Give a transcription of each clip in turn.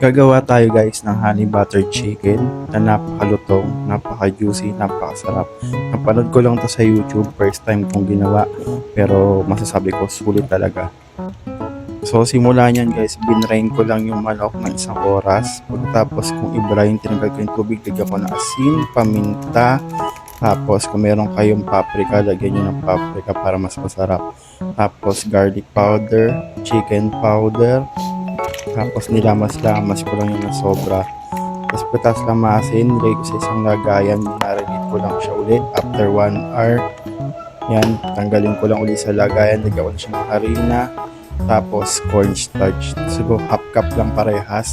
Gagawa tayo guys ng honey butter chicken na napakalutong, napaka-juicy, napakasarap. Napanood ko lang to sa YouTube, first time kong ginawa, pero masasabi ko sulit talaga. So simula niyan guys, binrain ko lang yung manok ng 1 oras. Pagkatapos kung i-brain, tinanggal ko yung tubig, lagyan ko ng asin, paminta, tapos kung meron kayong paprika, lagyan nyo ng paprika para mas masarap. Tapos garlic powder, chicken powder, tapos nilamas-lamas ko lang yung sobra. Tapos pagkatapos lamasin, nilagay ko sa isang lagayan, minarinate ko lang siya ulit after 1 hour. Yan, tanggalin ko lang ulit sa lagayan, lagyan ko na siya ng harina. Tapos cornstarch, siguro half cup lang parehas.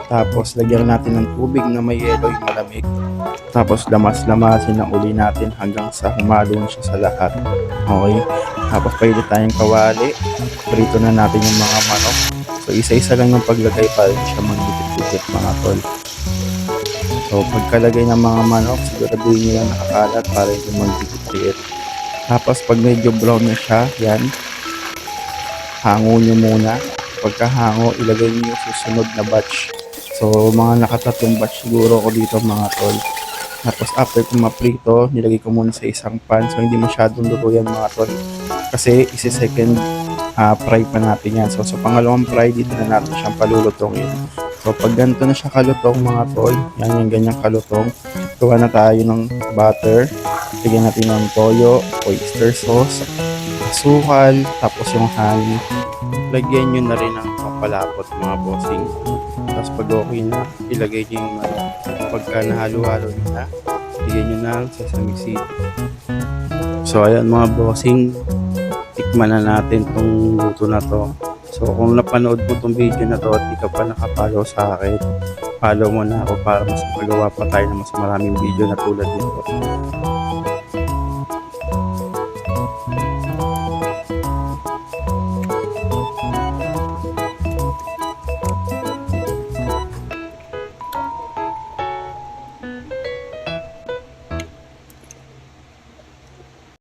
Tapos lagyan natin ng tubig na may yelo, yung malamig. Tapos lamas-lamasin na uli natin hanggang sa humalo na siya sa lahat. Okay? Tapos pailit tayong kawali. Prito na natin yung mga manok. So isa-isa lang yung paglagay para hindi siya magdikit-dikit mga tol. So pagkalagay ng mga manok, siguraduhin nyo lang nakakalat para hindi magdikit-dikit. Tapos pag medyo brown na siya, yan, hango nyo muna. Pagkahango, ilagay nyo yung susunod na batch. So mga nakatatlong batch siguro ko dito mga tol. Tapos after ko maprito, nilagay ko muna sa isang pan. So hindi masyadong luto yan mga tol. Kasi isi-second fry pa natin yan. So sa pangalawang fry, dito na natin siyang palulutongin. So pag ganito na siya kalutong mga tol, yan yung ganyang kalutong. Tuwa na tayo ng butter. Lagyan natin ng toyo, oyster sauce, asukal, tapos yung honey. Lagyan nyo na rin ng papalapot mga bossing. Tapos pag okay na, ilagay nyo yung manok. Pagka nahalo-halo na, lagyan nyo ng sesame seed. So ayan mga bossing, tikman na natin tong luto na to. So kung napanood mo tong video na to at di ka pa nakapollow sa akin, follow mo na ako para mas magawa pa tayo ng mas maraming video na tulad nito.